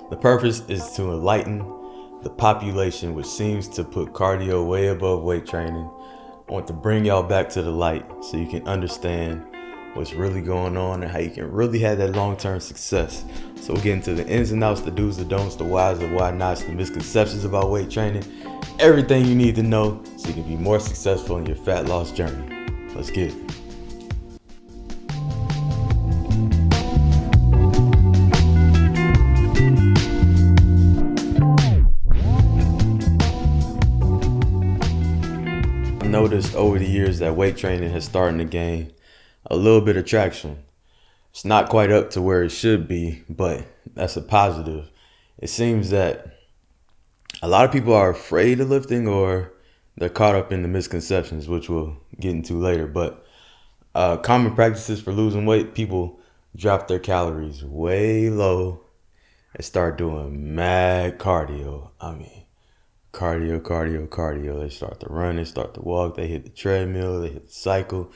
The purpose is to enlighten the population, which seems to put cardio way above weight training. I want to bring y'all back to the light so you can understand what's really going on and how you can really have that long-term success. So we'll get into the ins and outs, the do's, the don'ts, the whys, the why nots, the misconceptions about weight training, everything you need to know so you can be more successful in your fat loss journey. Let's get it. I've noticed over the years that weight training has started to gain a little bit of traction. It's not quite up to where it should be, but that's a positive. It seems that a lot of people are afraid of lifting, or they're caught up in the misconceptions, which we'll get into later. But common practices for losing weight: people drop their calories way low and start doing mad cardio. Cardio. They start to run, they start to walk, they hit the treadmill, they hit the cycle,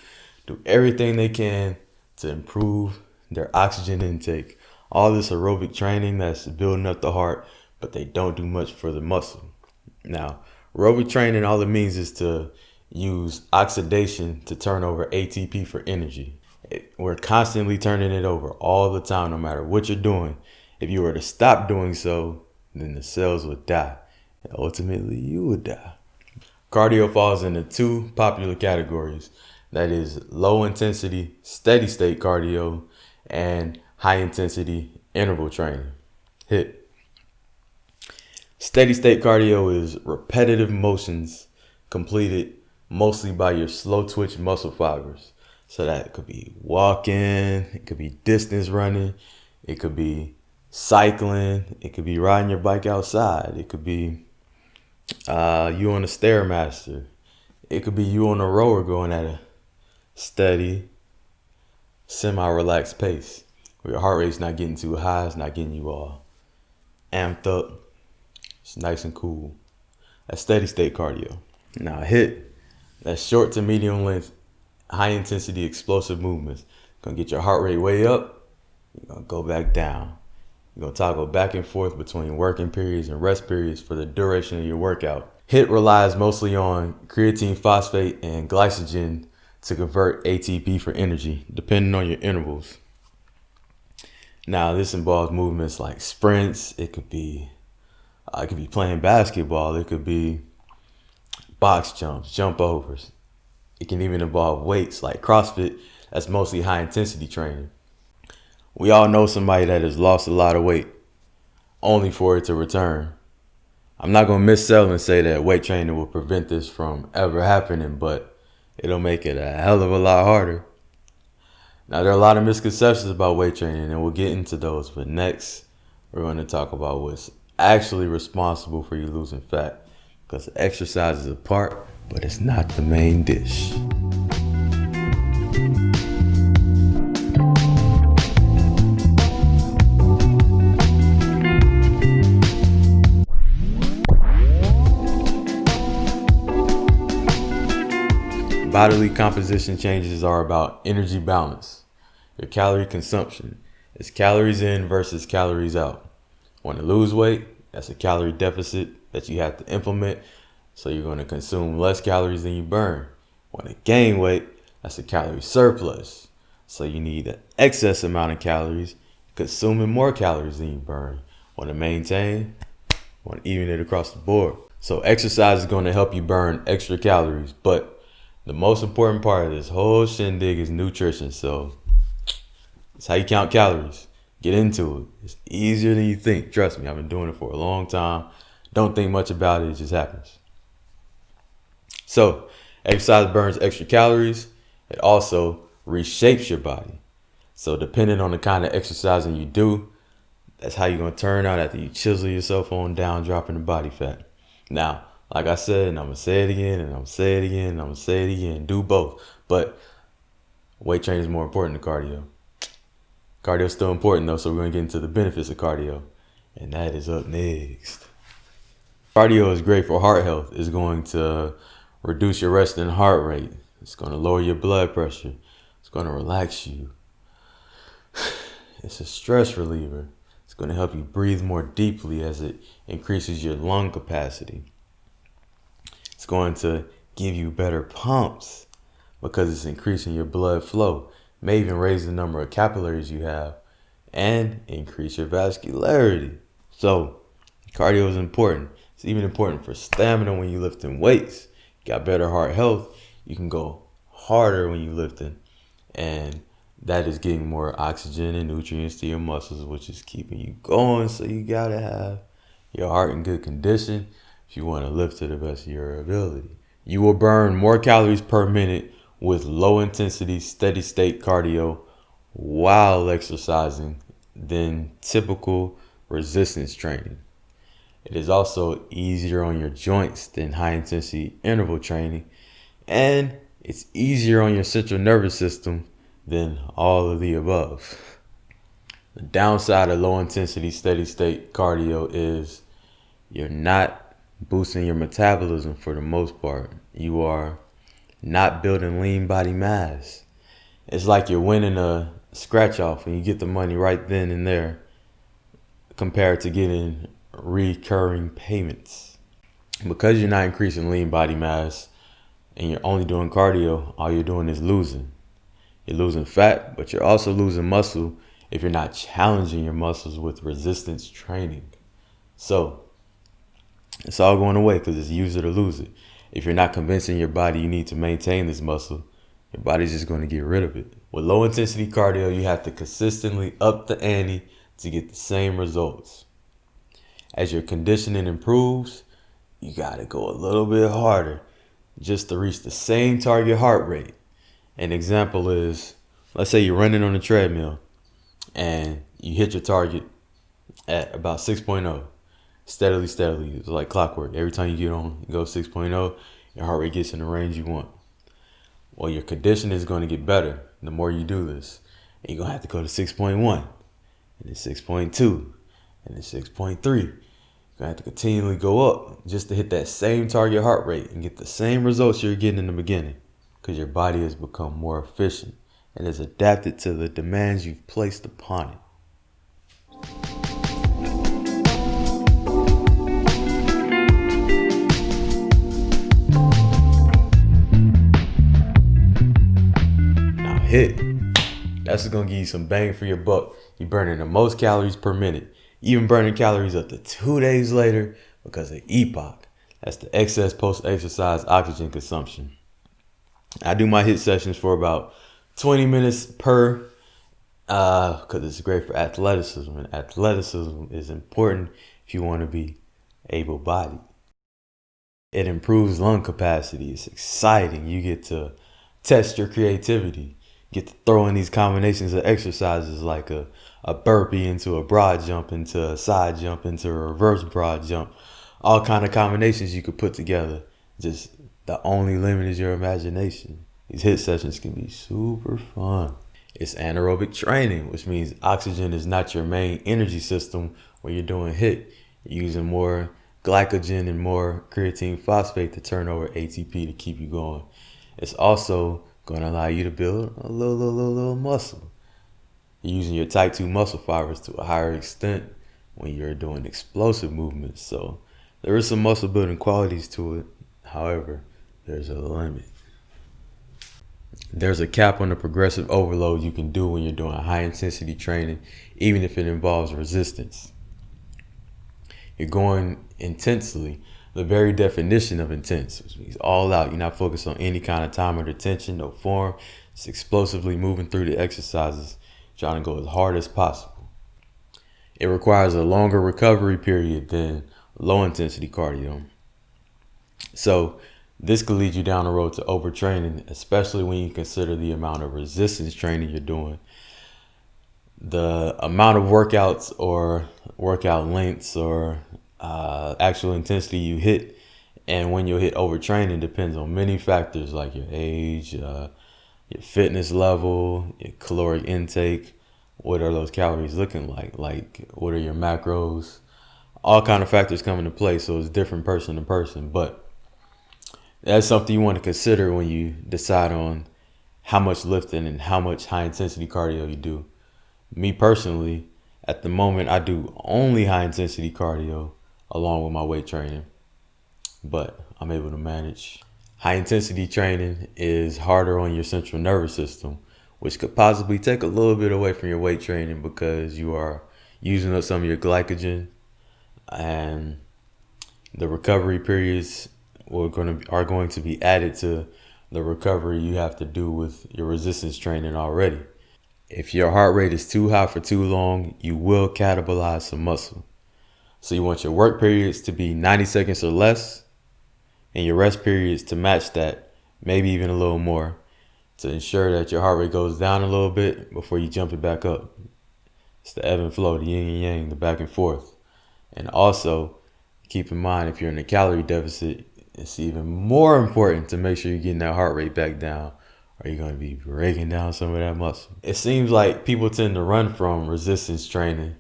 do everything they can to improve their oxygen intake. All this aerobic training that's building up the heart, but they don't do much for the muscle. Now, aerobic training, all it means is to use oxidation to turn over ATP for energy. We're constantly turning it over all the time, no matter what you're doing. If you were to stop doing so, then the cells would die, and ultimately you would die. Cardio falls into two popular categories. That is low intensity, steady state cardio and high intensity interval training, HIIT. Steady state cardio is repetitive motions completed mostly by your slow twitch muscle fibers. So that could be walking, it could be distance running, it could be cycling, it could be riding your bike outside, it could be you on a Stairmaster, it could be you on a rower going at a steady, semi-relaxed pace where your heart rate's not getting too high, it's not getting you all amped up, it's nice and cool. That's steady state cardio. Now HIIT, that's short to medium length, high intensity explosive movements. Gonna get your heart rate way up, you're gonna go back down. You're gonna toggle back and forth between working periods and rest periods for the duration of your workout. HIIT relies mostly on creatine phosphate and glycogen to convert ATP for energy, depending on your intervals. Now, this involves movements like sprints. It could be playing basketball. It could be box jumps, jump overs. It can even involve weights like CrossFit. That's mostly high intensity training. We all know somebody that has lost a lot of weight only for it to return. I'm not going to missell and say that weight training will prevent this from ever happening, but it'll make it a hell of a lot harder. Now, there are a lot of misconceptions about weight training, and we'll get into those. But next, we're going to talk about what's actually responsible for you losing fat. Because exercise is a part, but it's not the main dish. Bodily composition changes are about energy balance. Your calorie consumption is calories in versus calories out. Want to lose weight? That's a calorie deficit that you have to implement. So you're going to consume less calories than you burn. Want to gain weight? That's a calorie surplus. So you need an excess amount of calories, consuming more calories than you burn. Want to maintain? Want to even it across the board. So exercise is going to help you burn extra calories, but the most important part of this whole shindig is nutrition. So it's how you count calories. Get into it. It's easier than you think. Trust me, I've been doing it for a long time. Don't think much about it. It just happens. So exercise burns extra calories. It also reshapes your body. So depending on the kind of exercising you do, that's how you're going to turn out after you chisel yourself on down, dropping the body fat. Now, like I said, and I'm going to say it again, and I'm going to say it again, and I'm going to say it again. Do both. But weight training is more important than cardio. Cardio is still important, though, so we're going to get into the benefits of cardio. And that is up next. Cardio is great for heart health. It's going to reduce your resting heart rate. It's going to lower your blood pressure. It's going to relax you. It's a stress reliever. It's going to help you breathe more deeply as it increases your lung capacity. It's going to give you better pumps because it's increasing your blood flow. May even raise the number of capillaries you have and increase your vascularity. So cardio is important. It's even important for stamina when you're lifting weights. You got better heart health. You can go harder when you're lifting. And that is getting more oxygen and nutrients to your muscles, which is keeping you going. So you got to have your heart in good condition if you want to lift to the best of your ability. You will burn more calories per minute with low intensity, steady state cardio while exercising than typical resistance training. It is also easier on your joints than high intensity interval training, and it's easier on your central nervous system than all of the above. The downside of low intensity steady state cardio is you're not boosting your metabolism for the most part. You are not building lean body mass. It's like you're winning a scratch off and you get the money right then and there compared to getting recurring payments. Because you're not increasing lean body mass and you're only doing cardio, all you're doing is losing. You're losing fat, but you're also losing muscle if you're not challenging your muscles with resistance training. So it's all going away because it's use it or lose it. If you're not convincing your body you need to maintain this muscle, your body's just going to get rid of it. With low intensity cardio, you have to consistently up the ante to get the same results. As your conditioning improves, you got to go a little bit harder just to reach the same target heart rate. An example is, let's say you're running on a treadmill and you hit your target at about 6.0. Steadily. It's like clockwork. Every time you get on, you go 6.0, your heart rate gets in the range you want. Well, your condition is going to get better the more you do this. And you're going to have to go to 6.1, and then 6.2, and then 6.3. You're going to have to continually go up just to hit that same target heart rate and get the same results you're getting in the beginning, because your body has become more efficient and has adapted to the demands you've placed upon it. H.I.I.T. That's going to give you some bang for your buck. You're burning the most calories per minute. Even burning calories up to 2 days later because of EPOC. That's the excess post-exercise oxygen consumption. I do my HIIT sessions for about 20 minutes per because it's great for athleticism. And athleticism is important if you want to be able-bodied. It improves lung capacity. It's exciting. You get to test your creativity. Get to throw in these combinations of exercises like a burpee into a broad jump, into a side jump, into a reverse broad jump. All kind of combinations you could put together. Just the only limit is your imagination. These HIIT sessions can be super fun. It's anaerobic training, which means oxygen is not your main energy system when you're doing HIIT. You're using more glycogen and more creatine phosphate to turn over ATP to keep you going. It's also going to allow you to build a little muscle. You're using your type 2 muscle fibers to a higher extent when you're doing explosive movements. So there is some muscle building qualities to it. However, there's a limit. There's a cap on the progressive overload you can do when you're doing high intensity training, even if it involves resistance. You're going intensely. The very definition of intense, which means all out. You're not focused on any kind of time or tension, no form. Just explosively moving through the exercises, trying to go as hard as possible. It requires a longer recovery period than low intensity cardio. So this could lead you down the road to overtraining, especially when you consider the amount of resistance training you're doing. The amount of workouts or workout lengths or actual intensity you hit and when you'll hit overtraining depends on many factors like your age, your fitness level, your caloric intake. What are those calories looking like what are your macros? All kind of factors come into play, so it's different person to person, but that's something you want to consider when you decide on how much lifting and how much high intensity cardio you do. Me personally, At the moment, I do only high intensity cardio along with my weight training, but I'm able to manage. High intensity training is harder on your central nervous system, which could possibly take a little bit away from your weight training because you are using up some of your glycogen, and the recovery periods are going to be added to the recovery you have to do with your resistance training already. If your heart rate is too high for too long, you will catabolize some muscle. So you want your work periods to be 90 seconds or less, and your rest periods to match that, maybe even a little more, to ensure that your heart rate goes down a little bit before you jump it back up. It's the ebb and flow, the yin and yang, the back and forth. And also, keep in mind, if you're in a calorie deficit, it's even more important to make sure you're getting that heart rate back down, or you're going to be breaking down some of that muscle. It seems like people tend to run from resistance training,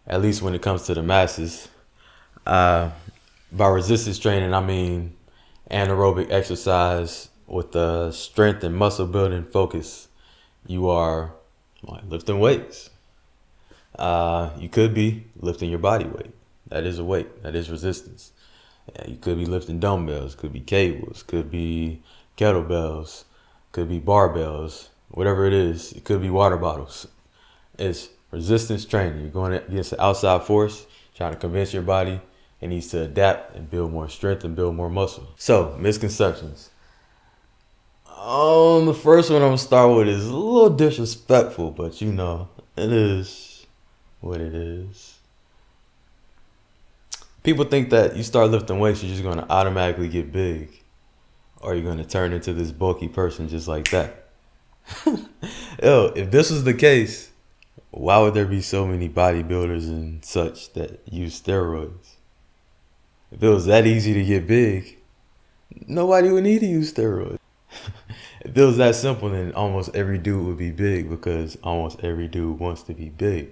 at least when it comes to the masses. By resistance training, I mean anaerobic exercise with the strength and muscle building focus. You are like lifting weights. You could be lifting your body weight. That is a weight. That is resistance. You could be lifting dumbbells, could be cables, could be kettlebells, could be barbells, whatever it is. It could be water bottles. It's resistance training. You're going against the outside force, trying to convince your body it needs to adapt and build more strength and build more muscle. So, misconceptions. The first one I'm going to start with is a little disrespectful, but you know, it is what it is. People think that you start lifting weights, you're just going to automatically get big, or you're going to turn into this bulky person just like that. Yo, if this was the case, why would there be so many bodybuilders and such that use steroids? If it was that easy to get big, nobody would need to use steroids. If it was that simple, then almost every dude would be big because almost every dude wants to be big.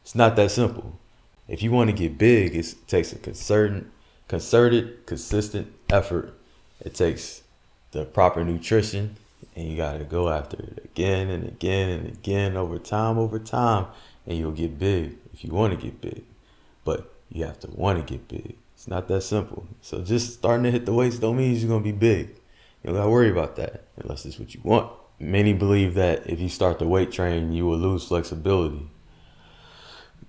It's not that simple. If you want to get big, it takes a concerted, consistent effort. It takes the proper nutrition, and you got to go after it again and again and again over time, and you'll get big if you want to get big. But you have to want to get big. It's not that simple. So just starting to hit the weights don't mean you're going to be big. You don't got to worry about that unless it's what you want. Many believe that if you start the weight train, you will lose flexibility.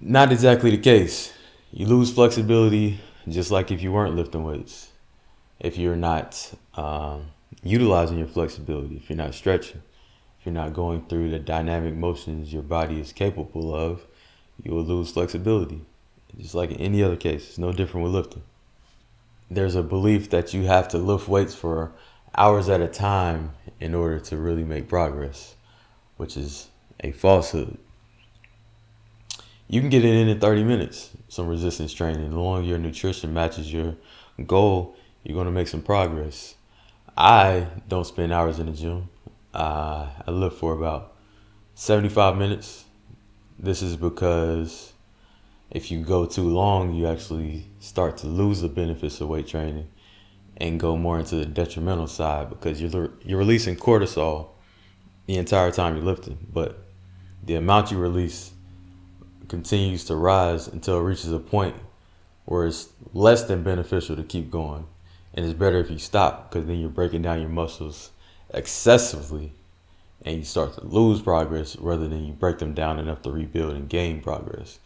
Not exactly the case. You lose flexibility just like if you weren't lifting weights. If you're not utilizing your flexibility, if you're not stretching, if you're not going through the dynamic motions your body is capable of, you will lose flexibility. Just like in any other case, it's no different with lifting. There's a belief that you have to lift weights for hours at a time in order to really make progress, which is a falsehood. You can get it in 30 minutes, some resistance training. The longer your nutrition matches your goal, you're going to make some progress. I don't spend hours in the gym. I lift for about 75 minutes. This is because if you go too long, you actually start to lose the benefits of weight training and go more into the detrimental side because you're releasing cortisol the entire time you're lifting. But the amount you release continues to rise until it reaches a point where it's less than beneficial to keep going. And it's better if you stop because then you're breaking down your muscles excessively and you start to lose progress rather than you break them down enough to rebuild and gain progress.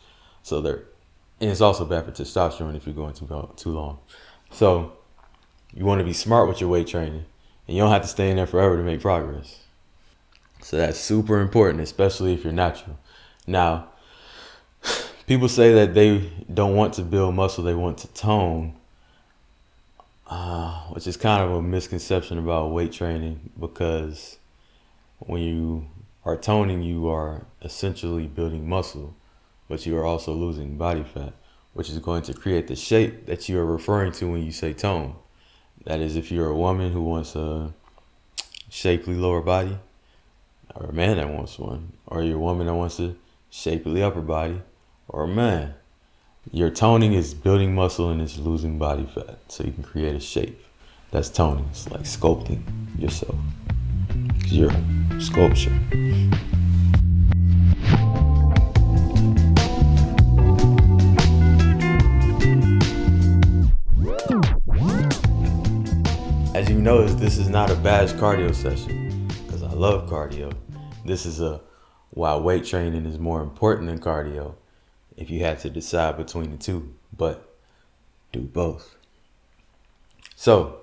And it's also bad for testosterone if you're going too long. So you want to be smart with your weight training and you don't have to stay in there forever to make progress. So that's super important, especially if you're natural. Now, people say that they don't want to build muscle, they want to tone, which is kind of a misconception about weight training because when you are toning, you are essentially building muscle, but you are also losing body fat, which is going to create the shape that you are referring to when you say tone. That is, if you're a woman who wants a shapely lower body, or a man that wants one, or you're a woman that wants a shapely upper body, or a man. Your toning is building muscle and it's losing body fat so you can create a shape. That's toning. It's like sculpting yourself. Because you're a sculpture. notice, this is not a bash cardio session because I love cardio. This is a why weight training is more important than cardio if you had to decide between the two, but do both. So,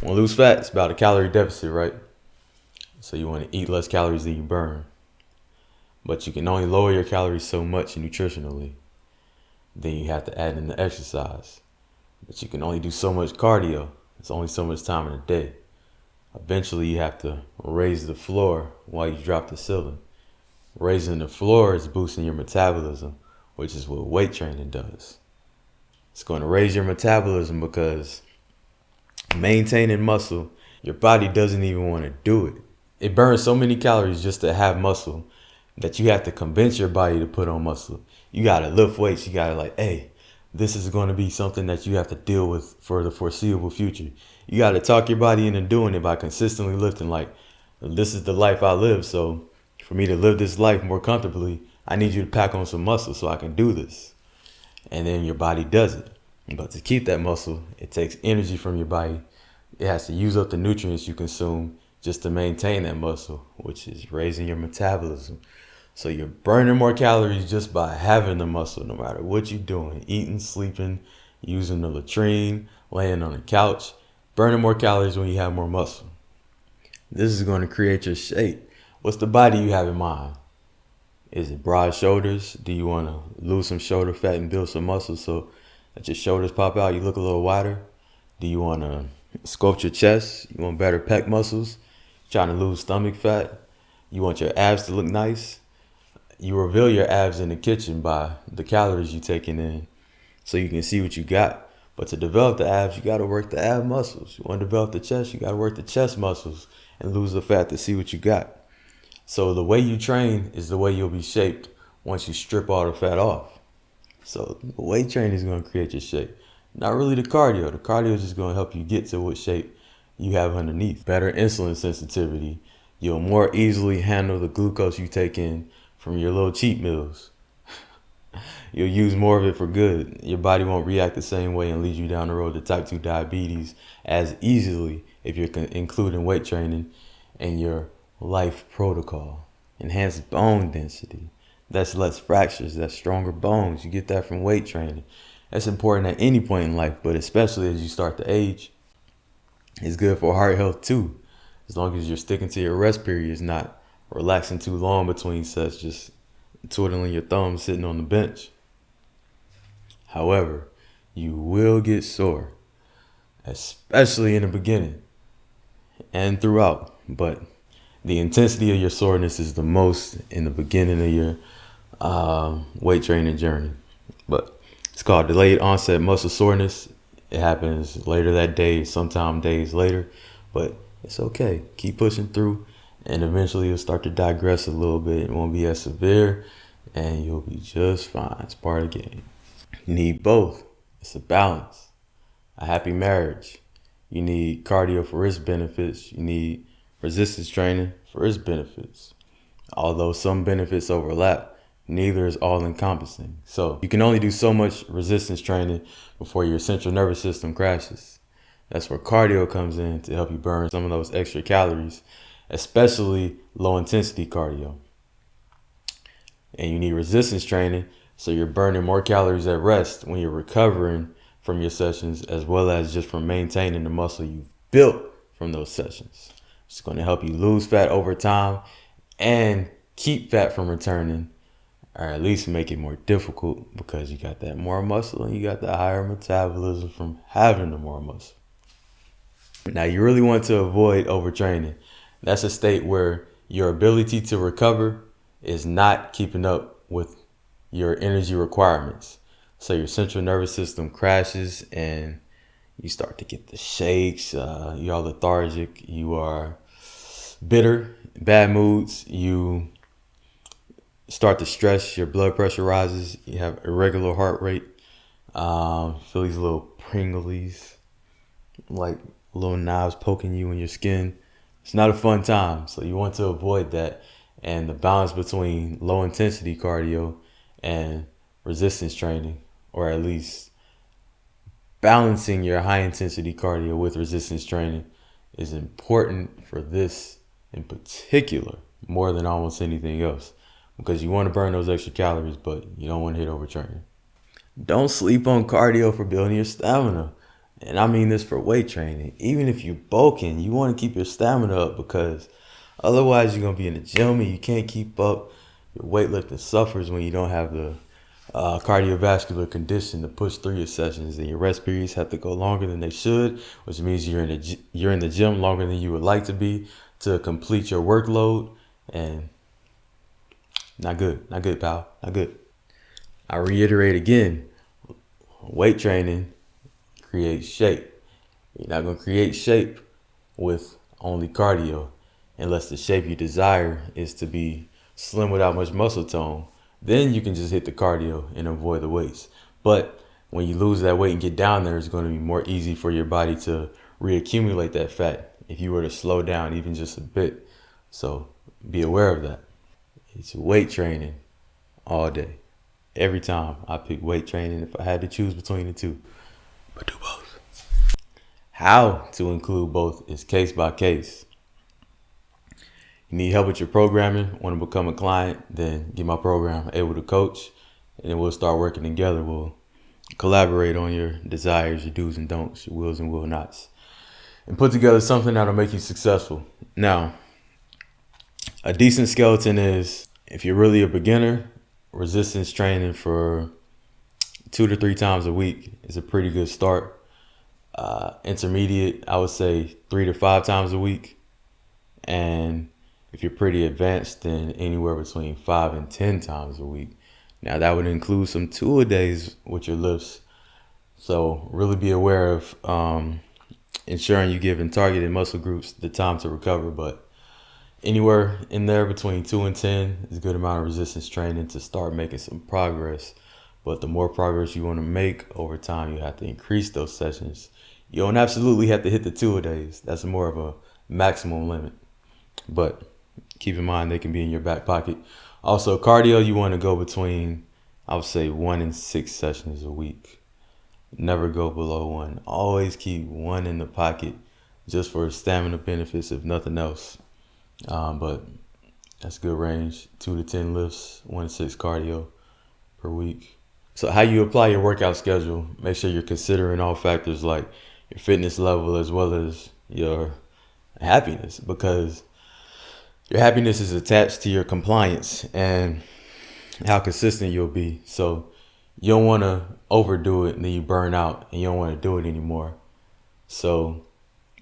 want to lose fat, it's about a calorie deficit, right? So you want to eat less calories than you burn. But you can only lower your calories so much nutritionally. Then you have to add in the exercise. But you can only do so much cardio. It's only so much time in a day. Eventually you have to raise the floor while you drop the ceiling. Raising the floor is boosting your metabolism, which is what weight training does. It's going to raise your metabolism because maintaining muscle, your body doesn't even want to do it. It burns so many calories just to have muscle that you have to convince your body to put on muscle. You got to lift weights. You got to hey, this is going to be something that you have to deal with for the foreseeable future. You got to talk your body into doing it by consistently lifting. This is the life I live. So for me to live this life more comfortably, I need you to pack on some muscle so I can do this. And then your body does it. But to keep that muscle, it takes energy from your body. It has to use up the nutrients you consume just to maintain that muscle, which is raising your metabolism. So you're burning more calories just by having the muscle, no matter what you're doing, eating, sleeping, using the latrine, laying on the couch, burning more calories when you have more muscle. This is going to create your shape. What's the body you have in mind? Is it broad shoulders? Do you want to lose some shoulder fat and build some muscle so that your shoulders pop out, you look a little wider? Do you want to sculpt your chest? You want better pec muscles? Trying to lose stomach fat? You want your abs to look nice? You reveal your abs in the kitchen by the calories you're taking in so you can see what you got. But to develop the abs, you got to work the ab muscles. You want to develop the chest, you got to work the chest muscles and lose the fat to see what you got. So the way you train is the way you'll be shaped once you strip all the fat off. So the weight training is going to create your shape. Not really the cardio. The cardio is just going to help you get to what shape you have underneath. Better insulin sensitivity. You'll more easily handle the glucose you take in from your little cheat meals. You'll use more of it for good. Your body won't react the same way and lead you down the road to type 2 diabetes as easily if you're including weight training in your life protocol. Enhanced bone density. That's less fractures. That's stronger bones. You get that from weight training. That's important at any point in life, but especially as you start to age. It's good for heart health too, as long as you're sticking to your rest periods, not relaxing too long between sets, just twiddling your thumbs sitting on the bench. However, you will get sore, especially in the beginning and throughout, but the intensity of your soreness is the most in the beginning of your weight training journey. But it's called delayed onset muscle soreness. It happens later that day, sometime days later, but it's okay. Keep pushing through, and eventually you'll start to digress a little bit. It won't be as severe, and you'll be just fine. It's part of the game. You need both. It's a balance. A happy marriage. You need cardio for its benefits. You need resistance training for its benefits. Although some benefits overlap, neither is all-encompassing. So you can only do so much resistance training before your central nervous system crashes. That's where cardio comes in to help you burn some of those extra calories, especially low-intensity cardio. And you need resistance training so you're burning more calories at rest when you're recovering from your sessions, as well as just from maintaining the muscle you've built from those sessions. It's going to help you lose fat over time and keep fat from returning, or at least make it more difficult because you got that more muscle and you got the higher metabolism from having the more muscle. Now, you really want to avoid overtraining. That's a state where your ability to recover is not keeping up with your energy requirements. So your central nervous system crashes and you start to get the shakes, you're lethargic, you are bitter, bad moods, you start to stress, your blood pressure rises, you have irregular heart rate, feel these little pringlies, like little knives poking you in your skin. It's not a fun time, so you want to avoid that. And the balance between low intensity cardio and resistance training, or at least balancing your high intensity cardio with resistance training, is important for this in particular, more than almost anything else, because you want to burn those extra calories, but you don't want to hit overtraining. Don't sleep on cardio for building your stamina. And I mean this for weight training. Even if you're bulking, you want to keep your stamina up, because otherwise you're going to be in the gym and you can't keep up. Your weightlifting suffers when you don't have the cardiovascular condition to push through your sessions, and your rest periods have to go longer than they should, which means you're in the gym longer than you would like to be to complete your workload. And not good, pal, not good. I reiterate again, weight training creates shape. You're not going to create shape with only cardio, unless the shape you desire is to be slim without much muscle tone. Then you can just hit the cardio and avoid the weights. But when you lose that weight and get down there, it's going to be more easy for your body to reaccumulate that fat if you were to slow down even just a bit. So be aware of that. It's weight training all day. Every time I pick weight training if I had to choose between the two. But do both. How to include both is case by case. You need help with your programming, want to become a client, then get my program, Able to Coach, and then we'll start working together. We'll collaborate on your desires, your do's and don'ts, your wills and will nots, and put together something that'll make you successful. Now, a decent skeleton is, if you're really a beginner, resistance training for 2 to 3 times a week is a pretty good start. Intermediate, I would say 3 to 5 times a week. And if you're pretty advanced, then anywhere between 5 and 10 times a week. Now that would include some two-a-days with your lifts. So really be aware of ensuring you give targeted muscle groups the time to recover. But anywhere in there between 2 and 10 is a good amount of resistance training to start making some progress. But the more progress you want to make over time, you have to increase those sessions. You don't absolutely have to hit the two-a-days. That's more of a maximum limit. But keep in mind, they can be in your back pocket. Also, cardio, you want to go between, I would say, 1 and 6 sessions a week. Never go below 1. Always keep 1 in the pocket just for stamina benefits, if nothing else. But that's good range. 2 to 10 lifts, 1 to 6 cardio per week. So how you apply your workout schedule, make sure you're considering all factors like your fitness level as well as your happiness, because your happiness is attached to your compliance and how consistent you'll be. So you don't want to overdo it and then you burn out and you don't want to do it anymore. So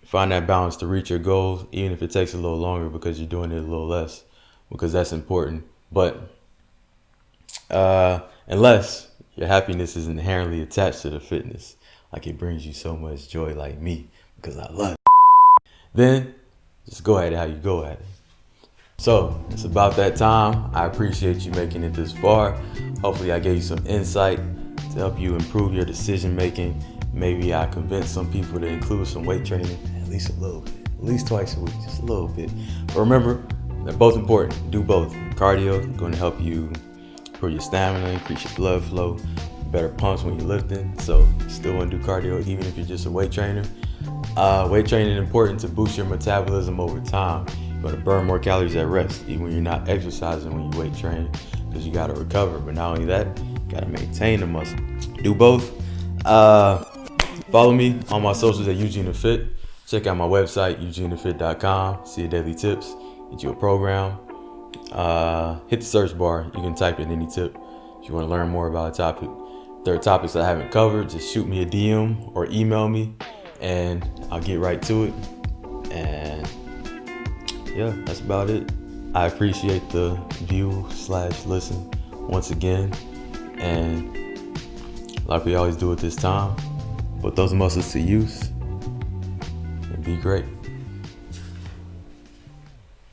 find that balance to reach your goals, even if it takes a little longer because you're doing it a little less, because that's important. But unless your happiness is inherently attached to the fitness, like it brings you so much joy like me, because I love it, then just go at it how you go at it. So it's about that time. I appreciate you making it this far. Hopefully I gave you some insight to help you improve your decision making. Maybe I convinced some people to include some weight training, at least a little bit, at least twice a week, just a little bit. But remember, they're both important. Do both. Cardio is going to help you improve your stamina, increase your blood flow, better pumps when you're lifting. So you still want to do cardio even if you're just a weight trainer. Weight training is important to boost your metabolism over time. You're going to burn more calories at rest, even when you're not exercising when you weight train, because you got to recover. But not only that, you got to maintain the muscle. Do both. Follow me on my socials at Eugene Fit. Check out my website, eugenefit.com. See your daily tips. Get you a program. Hit the search bar. You can type in any tip if you want to learn more about a topic. If there are topics I haven't covered, just shoot me a DM or email me, and I'll get right to it. And yeah, that's about it. I appreciate the view/listen once again. And like we always do at this time, put those muscles to use and be great.